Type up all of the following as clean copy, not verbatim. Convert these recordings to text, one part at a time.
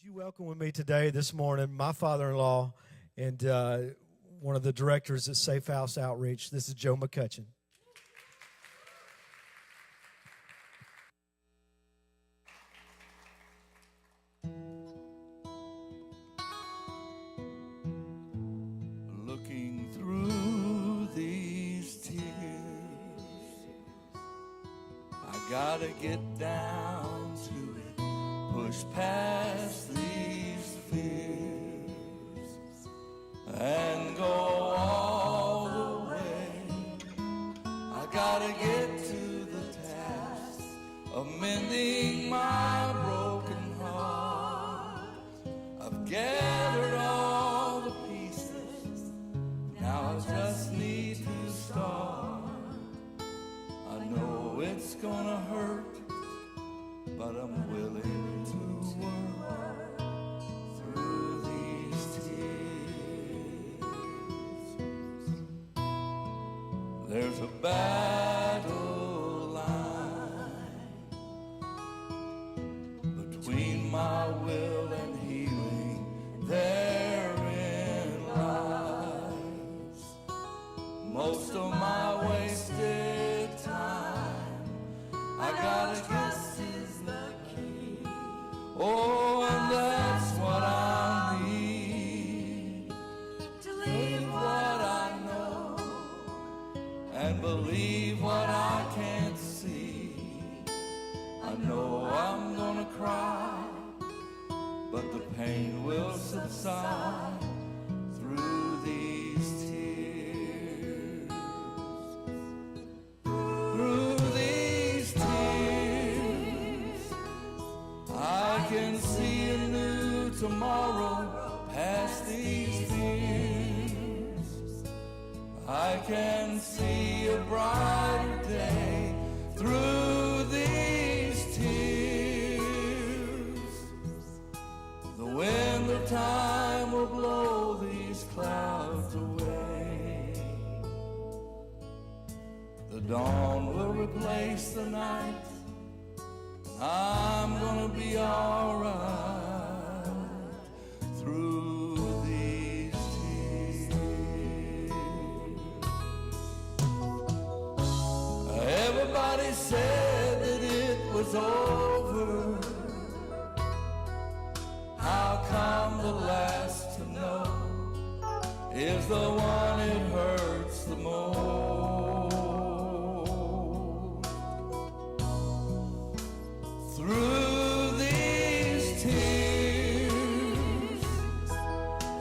Would you welcome with me today, this morning, my father-in-law and one of the directors at Safe House Outreach. This is Joe McCutchen. Looking through these tears, I gotta get down to it, push past these fears, and go all the way. I gotta get to the task of mending my broken heart. I've gathered all the pieces, now I just need to start. I know it's gonna hurt, but I'm willing to work through these tears. There's a battle line between my will and healing. Therein lies most of my wasted time. I gotta get. Oh, and that's what I need, to leave what I know and believe what I can't see. I know I'm gonna cry, but the pain will subside through these tears. Through these tears, I can see a new tomorrow past these fears. I can see a brighter day through these tears. The wind of time will blow these clouds away. The dawn will replace the night. I'm gonna be alright through these tears. Everybody said that it was over. How come the last to know is the one it hurts the most? Through these tears,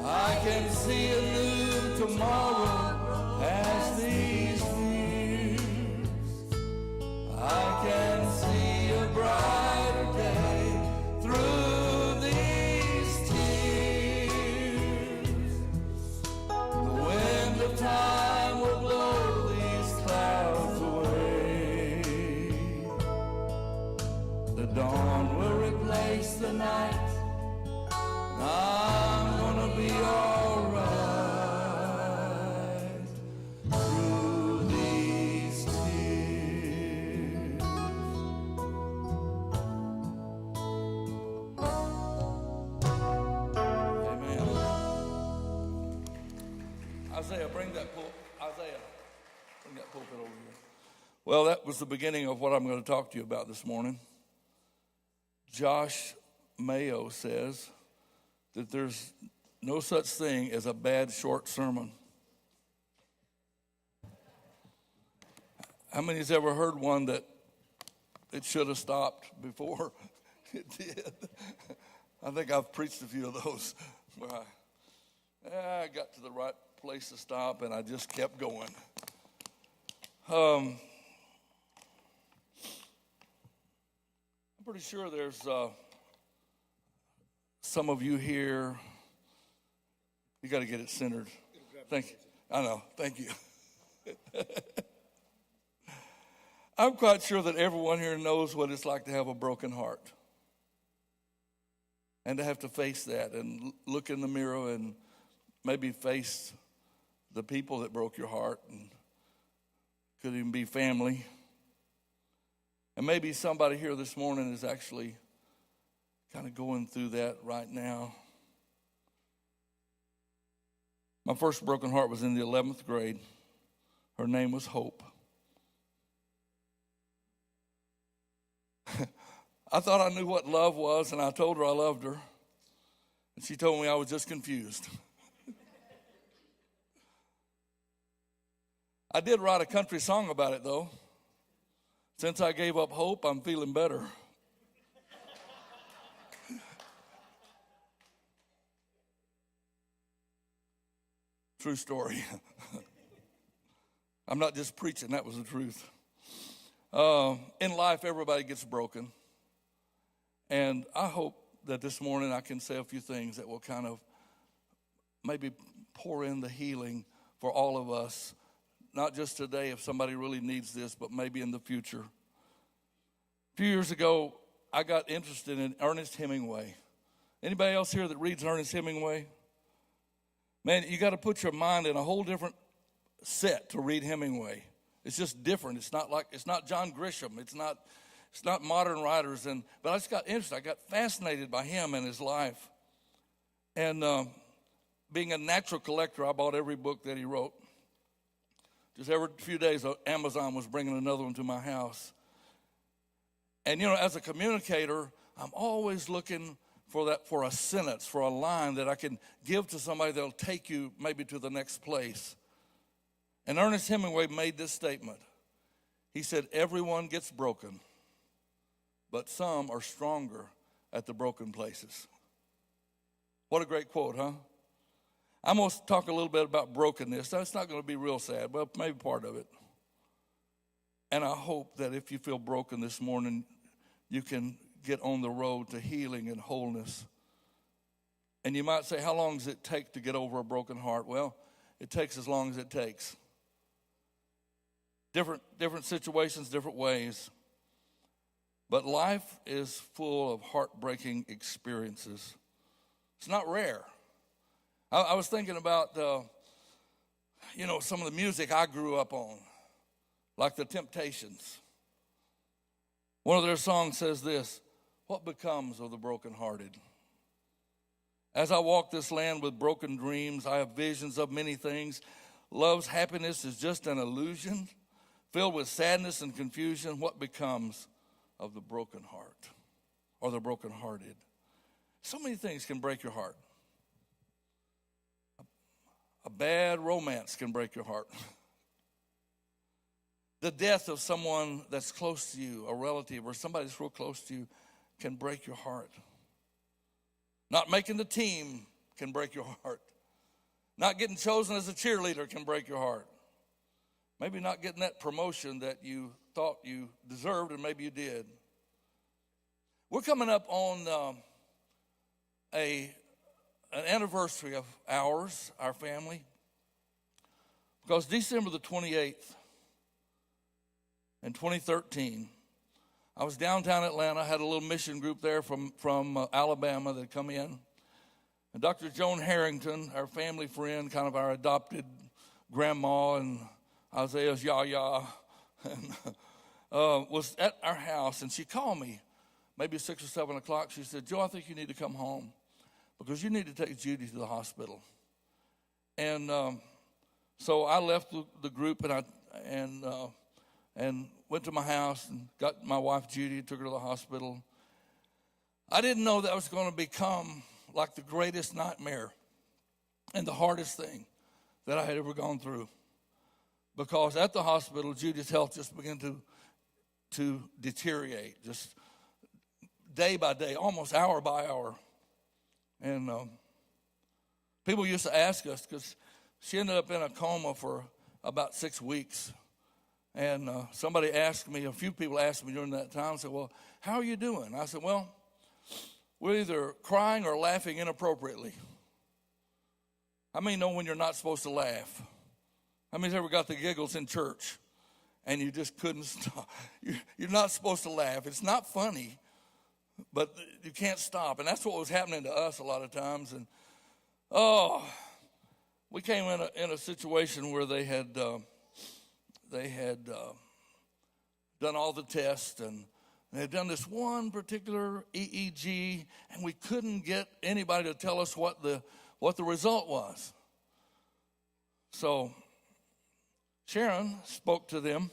I can see a new tomorrow past these fears. I can see a brighter day through these tears. The wind of time will blow these clouds away. The dawn will replace the night. I'm gonna be alright through these tears. Amen. Isaiah, bring that pulpit over here. Well, that was the beginning of what I'm going to talk to you about this morning. Josh Mayo says that there's no such thing as a bad short sermon. How many has ever heard one that it should have stopped before it did? I think I've preached a few of those where I got to the right place to stop and I just kept going. I'm pretty sure there's some of you here. You got to get it centered. Thank you. I know. Thank you. I'm quite sure that everyone here knows what it's like to have a broken heart and to have to face that and look in the mirror and maybe face the people that broke your heart, and could even be family. And maybe somebody here this morning is actually kind of going through that right now. My first broken heart was in the 11th grade. Her name was Hope. I thought I knew what love was, and I told her I loved her. And she told me I was just confused. I did write a country song about it, though. Since I gave up hope, I'm feeling better. True story. I'm not just preaching, that was the truth. In life, everybody gets broken. And I hope that this morning I can say a few things that will kind of maybe pour in the healing for all of us. Not just today if somebody really needs this, but maybe in the future. A few years ago, I got interested in Ernest Hemingway. Anybody else here that reads Ernest Hemingway? Man, you got to put your mind in a whole different set to read Hemingway. It's just different. It's not John Grisham. It's not modern writers. But I just got interested. I got fascinated by him and his life. And being a natural collector, I bought every book that he wrote. Just every few days, Amazon was bringing another one to my house. And, as a communicator, I'm always looking for a sentence, for a line that I can give to somebody that'll take you maybe to the next place. And Ernest Hemingway made this statement. He said, everyone gets broken, but some are stronger at the broken places. What a great quote, huh? I'm going to talk a little bit about brokenness. That's not going to be real sad, but maybe part of it. And I hope that if you feel broken this morning, you can get on the road to healing and wholeness. And you might say, how long does it take to get over a broken heart? Well, it takes as long as it takes. Different situations, different ways. But life is full of heartbreaking experiences. It's not rare. I was thinking about, some of the music I grew up on, like the Temptations. One of their songs says this, what becomes of the brokenhearted? As I walk this land with broken dreams, I have visions of many things. Love's happiness is just an illusion, filled with sadness and confusion. What becomes of the broken heart or the brokenhearted? So many things can break your heart. A bad romance can break your heart. The death of someone that's close to you, a relative or somebody that's real close to you, can break your heart. Not making the team can break your heart. Not getting chosen as a cheerleader can break your heart. Maybe not getting that promotion that you thought you deserved and maybe you did. We're coming up on an anniversary of ours, our family, because December the 28th in 2013, I was downtown Atlanta. I had a little mission group there from Alabama that had come in. And Dr. Joan Harrington, our family friend, kind of our adopted grandma and Isaiah's yaya, and, was at our house. And she called me maybe 6 or 7 o'clock. She said, Joe, I think you need to come home because you need to take Judy to the hospital. And so I left the group and went to my house and got my wife Judy, took her to the hospital. I didn't know that was going to become like the greatest nightmare and the hardest thing that I had ever gone through. Because at the hospital, Judy's health just began to deteriorate, just day by day, almost hour by hour. And people used to ask us, because she ended up in a coma for about 6 weeks. And somebody asked me, a few people asked me during that time, said, well, how are you doing? I said, well, we're either crying or laughing inappropriately. How many know when you're not supposed to laugh? How many's ever got the giggles in church and you just couldn't stop? You're not supposed to laugh. It's not funny, but you can't stop. And that's what was happening to us a lot of times. And, we came in a situation where they had done all the tests, and And they'd done this one particular EEG, and we couldn't get anybody to tell us what the result was. So Sharon spoke to them.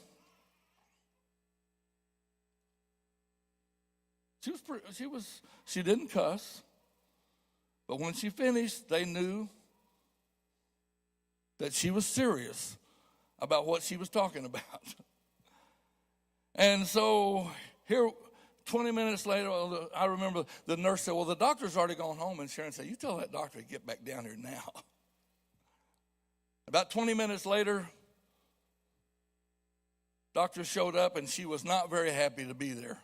She didn't cuss, but when she finished, they knew that she was serious about what she was talking about. And so here, 20 minutes later, I remember the nurse said, well, the doctor's already gone home. And Sharon said, you tell that doctor to get back down here now. About 20 minutes later, doctor showed up, and she was not very happy to be there.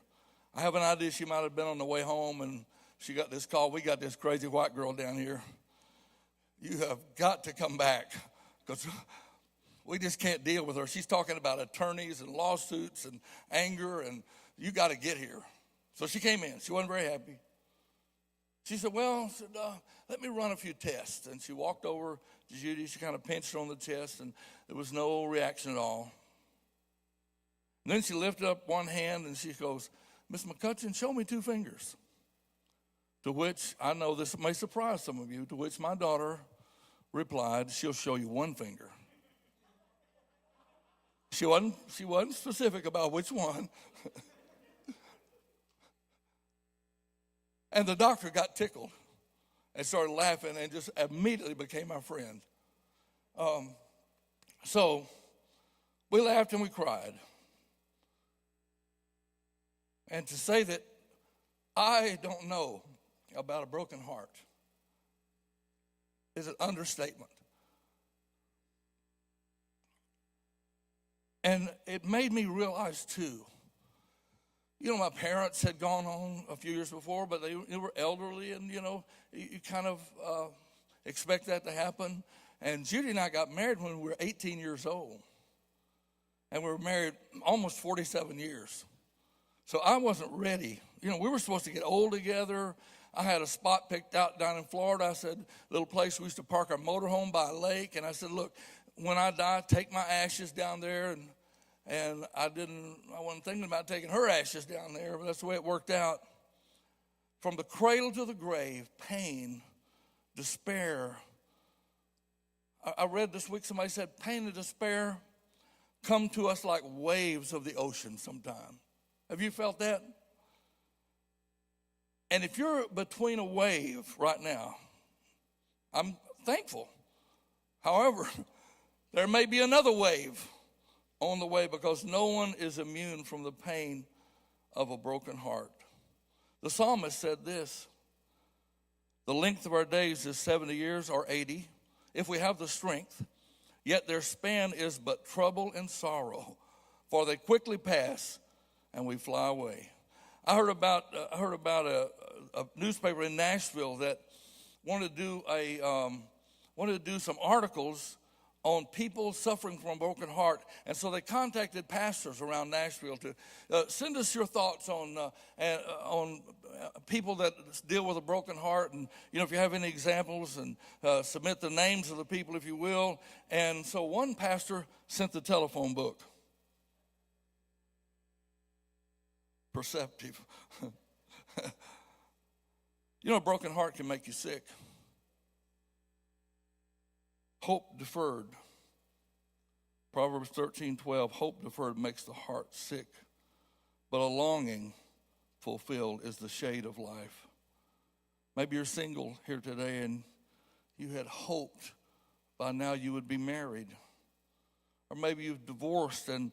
I have an idea she might have been on the way home, and she got this call. We got this crazy white girl down here. You have got to come back because we just can't deal with her. She's talking about attorneys and lawsuits and anger, and you got to get here. So she came in. She wasn't very happy. She said, let me run a few tests. And she walked over to Judy. She kind of pinched her on the chest, and there was no reaction at all. And then she lifted up one hand, and she goes, Miss McCutchen, show me 2 fingers. To which, I know this may surprise some of you, to which my daughter replied, she'll show you 1 finger. She wasn't specific about which one. And the doctor got tickled and started laughing and just immediately became my friend. So we laughed and we cried. And to say that I don't know about a broken heart is an understatement. And it made me realize, too, my parents had gone on a few years before, but they were elderly, and, you kind of expect that to happen. And Judy and I got married when we were 18 years old. And we were married almost 47 years. So I wasn't ready. We were supposed to get old together. I had a spot picked out down in Florida. I said, little place we used to park our motorhome by a lake. And I said, look, when I die, take my ashes down there. And I wasn't thinking about taking her ashes down there, but that's the way it worked out. From the cradle to the grave, pain, despair. I read this week, somebody said, pain and despair come to us like waves of the ocean sometime. Have you felt that? And if you're between a wave right now, I'm thankful. However, there may be another wave on the way because no one is immune from the pain of a broken heart. The psalmist said this, the length of our days is 70 years or 80, if we have the strength, yet their span is but trouble and sorrow, for they quickly pass and we fly away. I heard about a newspaper in Nashville that wanted to do some articles on people suffering from a broken heart, and so they contacted pastors around Nashville to send us your thoughts on people that deal with a broken heart, and if you have any examples, and submit the names of the people if you will. And so one pastor sent the telephone book. Perceptive. A broken heart can make you sick. Hope deferred. Proverbs 13:12. Hope deferred makes the heart sick, but a longing fulfilled is the shade of life. Maybe you're single here today and you had hoped by now you would be married. Or maybe you've divorced and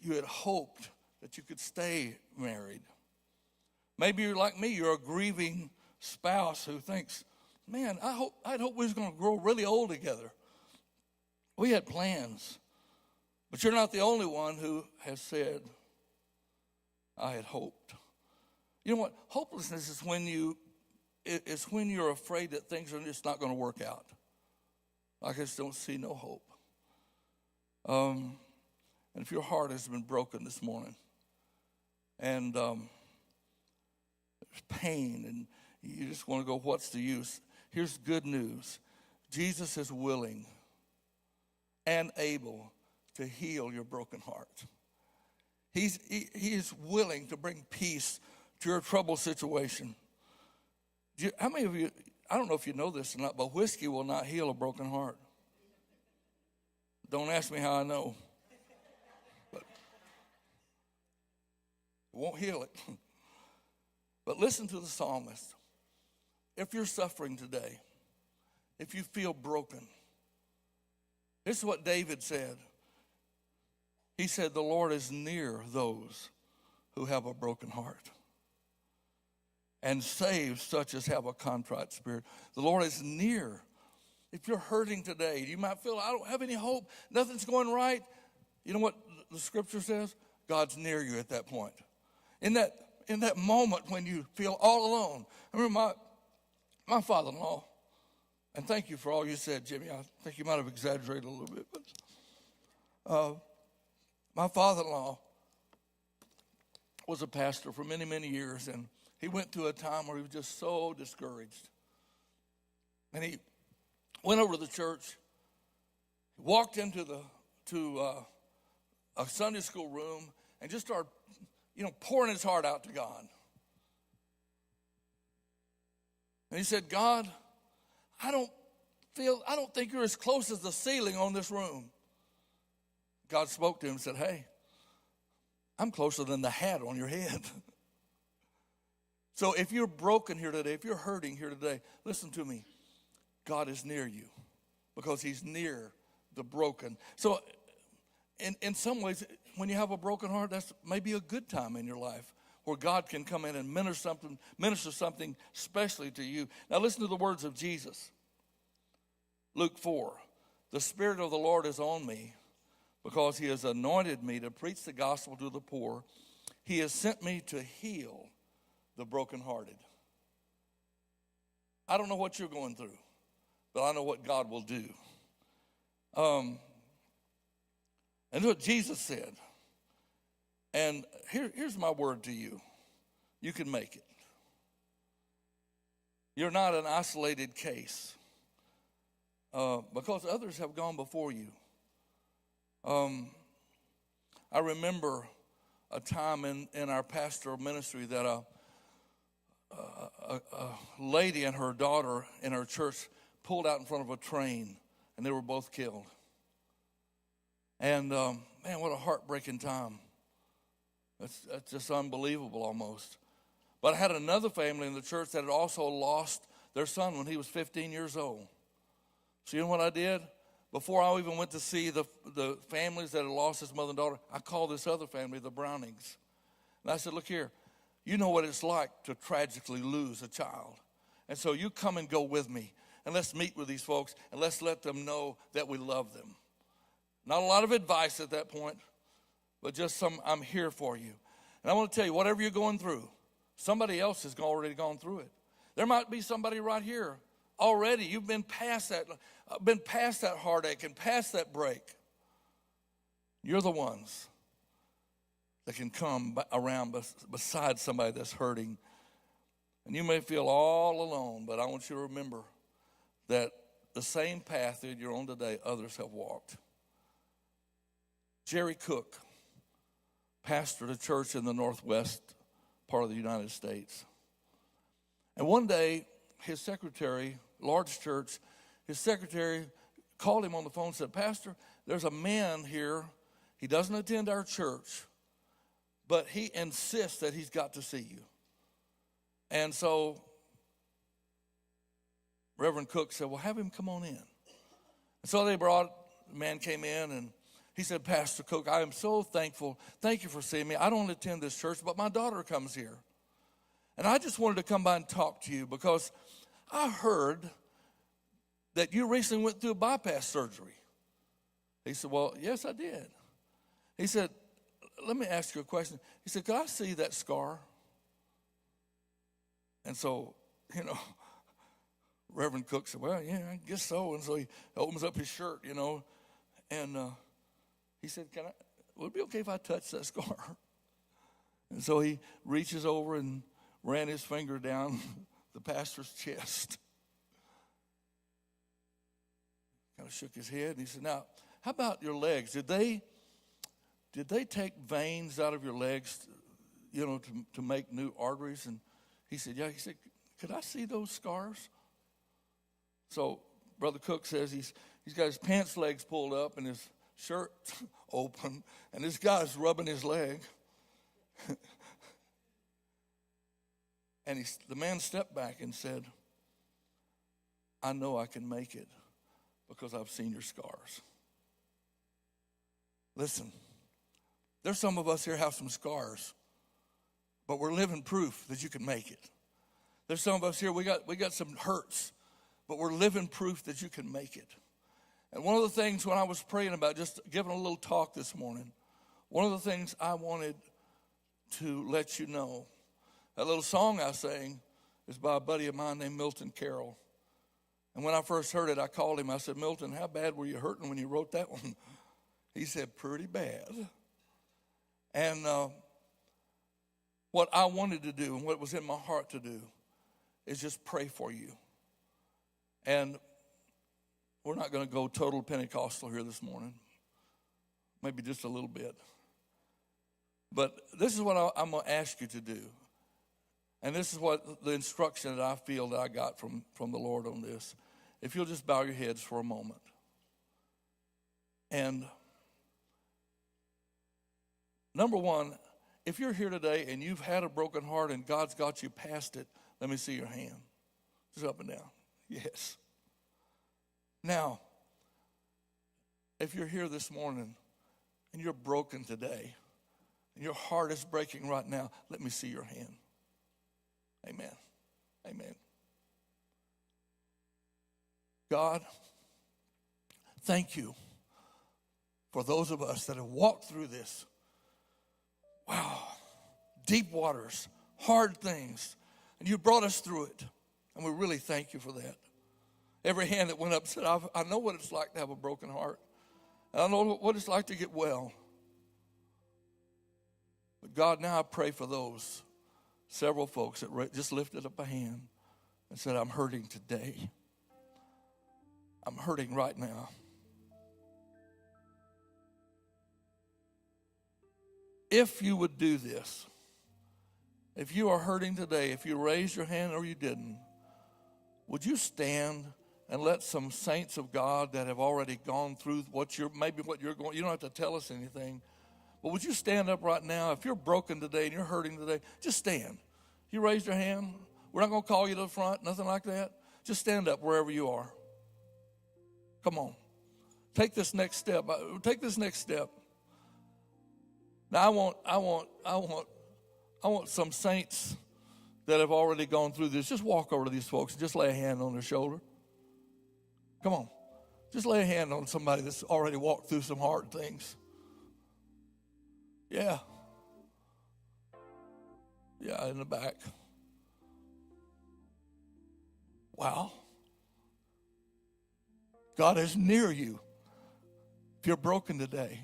you had hoped that you could stay married. Maybe you're like me, you're a grieving spouse who thinks, man, I'd hope we was going to grow really old together. We had plans, but you're not the only one who has said, I had hoped. You know what? Hopelessness is when you're afraid that things are just not going to work out. I just don't see no hope. And if your heart has been broken this morning, and there's pain, and you just want to go, what's the use? Here's good news. Jesus is willing and able to heal your broken heart. He is willing to bring peace to your troubled situation. How many of you, I don't know if you know this or not, but whiskey will not heal a broken heart. Don't ask me how I know. But it won't heal it. But listen to the psalmist. If you're suffering today, if you feel broken, this is what David said. He said, the Lord is near those who have a broken heart and saves such as have a contrite spirit. The Lord is near. If you're hurting today, you might feel, I don't have any hope, nothing's going right. You know what the scripture says? God's near you at that point. In that moment when you feel all alone. I remember my father-in-law, and thank you for all you said, Jimmy. I think you might have exaggerated a little bit, but my father-in-law was a pastor for many, many years, and he went through a time where he was just so discouraged. And he went over to the church, walked into a Sunday school room, and just started, pouring his heart out to God. And he said, God, I don't think you're as close as the ceiling on this room. God spoke to him and said, hey, I'm closer than the hat on your head. So if you're broken here today, if you're hurting here today, listen to me. God is near you because he's near the broken. So in some ways, when you have a broken heart, that's maybe a good time in your life where God can come in and minister something specially to you. Now listen to the words of Jesus. Luke 4, the Spirit of the Lord is on me because he has anointed me to preach the gospel to the poor. He has sent me to heal the brokenhearted. I don't know what you're going through, but I know what God will do. And what Jesus said. And here's my word to you. You can make it. You're not an isolated case because others have gone before you. I remember a time in our pastoral ministry that a lady and her daughter in her church pulled out in front of a train, and they were both killed. And man, what a heartbreaking time. That's just unbelievable almost. But I had another family in the church that had also lost their son when he was 15 years old. So you know what I did? Before I even went to see the families that had lost his mother and daughter, I called this other family, the Brownings. And I said, look here, you know what it's like to tragically lose a child. And so you come and go with me, and let's meet with these folks, and let's let them know that we love them. Not a lot of advice at that point, but just I'm here for you. And I want to tell you, whatever you're going through, somebody else has already gone through it. There might be somebody right here already. You've been past that heartache and past that break. You're the ones that can come around beside somebody that's hurting. And you may feel all alone, but I want you to remember that the same path that you're on today, others have walked. Jerry Cook pastored a church in the northwest part of the United States. And one day, his secretary, large church, his secretary called him on the phone and said, Pastor, there's a man here. He doesn't attend our church, but he insists that he's got to see you. And so Reverend Cook said, well, have him come on in. And so the man came in, and he said, Pastor Cook, I am so thankful. Thank you for seeing me. I don't attend this church, but my daughter comes here. And I just wanted to come by and talk to you because I heard that you recently went through a bypass surgery. He said, well, yes, I did. He said, let me ask you a question. He said, could I see that scar? And so, Reverend Cook said, well, yeah, I guess so. And so he opens up his shirt, and he said, would it be okay if I touch that scar? And so he reaches over and ran his finger down the pastor's chest. Kind of shook his head, and he said, now, how about your legs? Did they did they take veins out of your legs, to make new arteries? And he said, yeah. He said, could I see those scars? So Brother Cook says he's got his pants legs pulled up and his shirt open, and this guy's rubbing his leg. And the man stepped back and said, I know I can make it because I've seen your scars. Listen, there's some of us here have some scars, but we're living proof that you can make it. There's some of us here, we got some hurts, but we're living proof that you can make it. And one of the things when I was praying about, just giving a little talk this morning, one of the things I wanted to let you know, that little song I sang is by a buddy of mine named Milton Carroll. And when I first heard it, I called him. I said, Milton, how bad were you hurting when you wrote that one? He said, pretty bad. And what I wanted to do and what was in my heart to do is just pray for you. And we're not going to go total Pentecostal here this morning. Maybe just a little bit. But this is what I'm going to ask you to do. And this is what the instruction that I feel that I got from the Lord on this. If you'll just bow your heads for a moment. And number one, if you're here today and you've had a broken heart and God's got you past it, let me see your hand. Just up and down. Yes. Now, if you're here this morning and you're broken today and your heart is breaking right now, let me see your hand. Amen. Amen. God, thank you for those of us that have walked through this. Wow. Deep waters, hard things. And you brought us through it. And we really thank you for that. Every hand that went up said, I know what it's like to have a broken heart. And I know what it's like to get well. But God, now I pray for those several folks that just lifted up a hand and said, I'm hurting today. I'm hurting right now. If you would do this, if you are hurting today, if you raised your hand or you didn't, would you stand and let some saints of God that have already gone through what you're going, you don't have to tell us anything, but would you stand up right now? If you're broken today and you're hurting today, just stand. You raised your hand. We're not going to call you to the front, nothing like that. Just stand up wherever you are. Come on. Take this next step. Take this next step. Now I want some saints that have already gone through this. Just walk over to these folks and just lay a hand on their shoulder. Come on. Just lay a hand on somebody that's already walked through some hard things. Yeah. Yeah, in the back. Wow. God is near you. If you're broken today,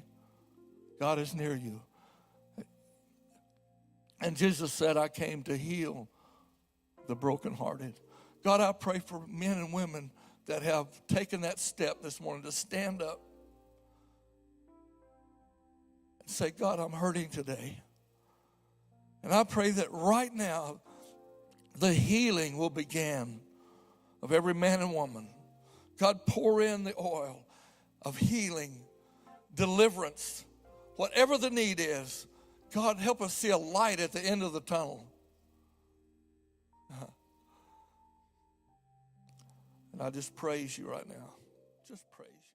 God is near you. And Jesus said, I came to heal the brokenhearted. God, I pray for men and women that have taken that step this morning to stand up and say, God, I'm hurting today. And I pray that right now, the healing will begin of every man and woman. God, pour in the oil of healing, deliverance, whatever the need is. God, help us see a light at the end of the tunnel. And I just praise you right now. Just praise you.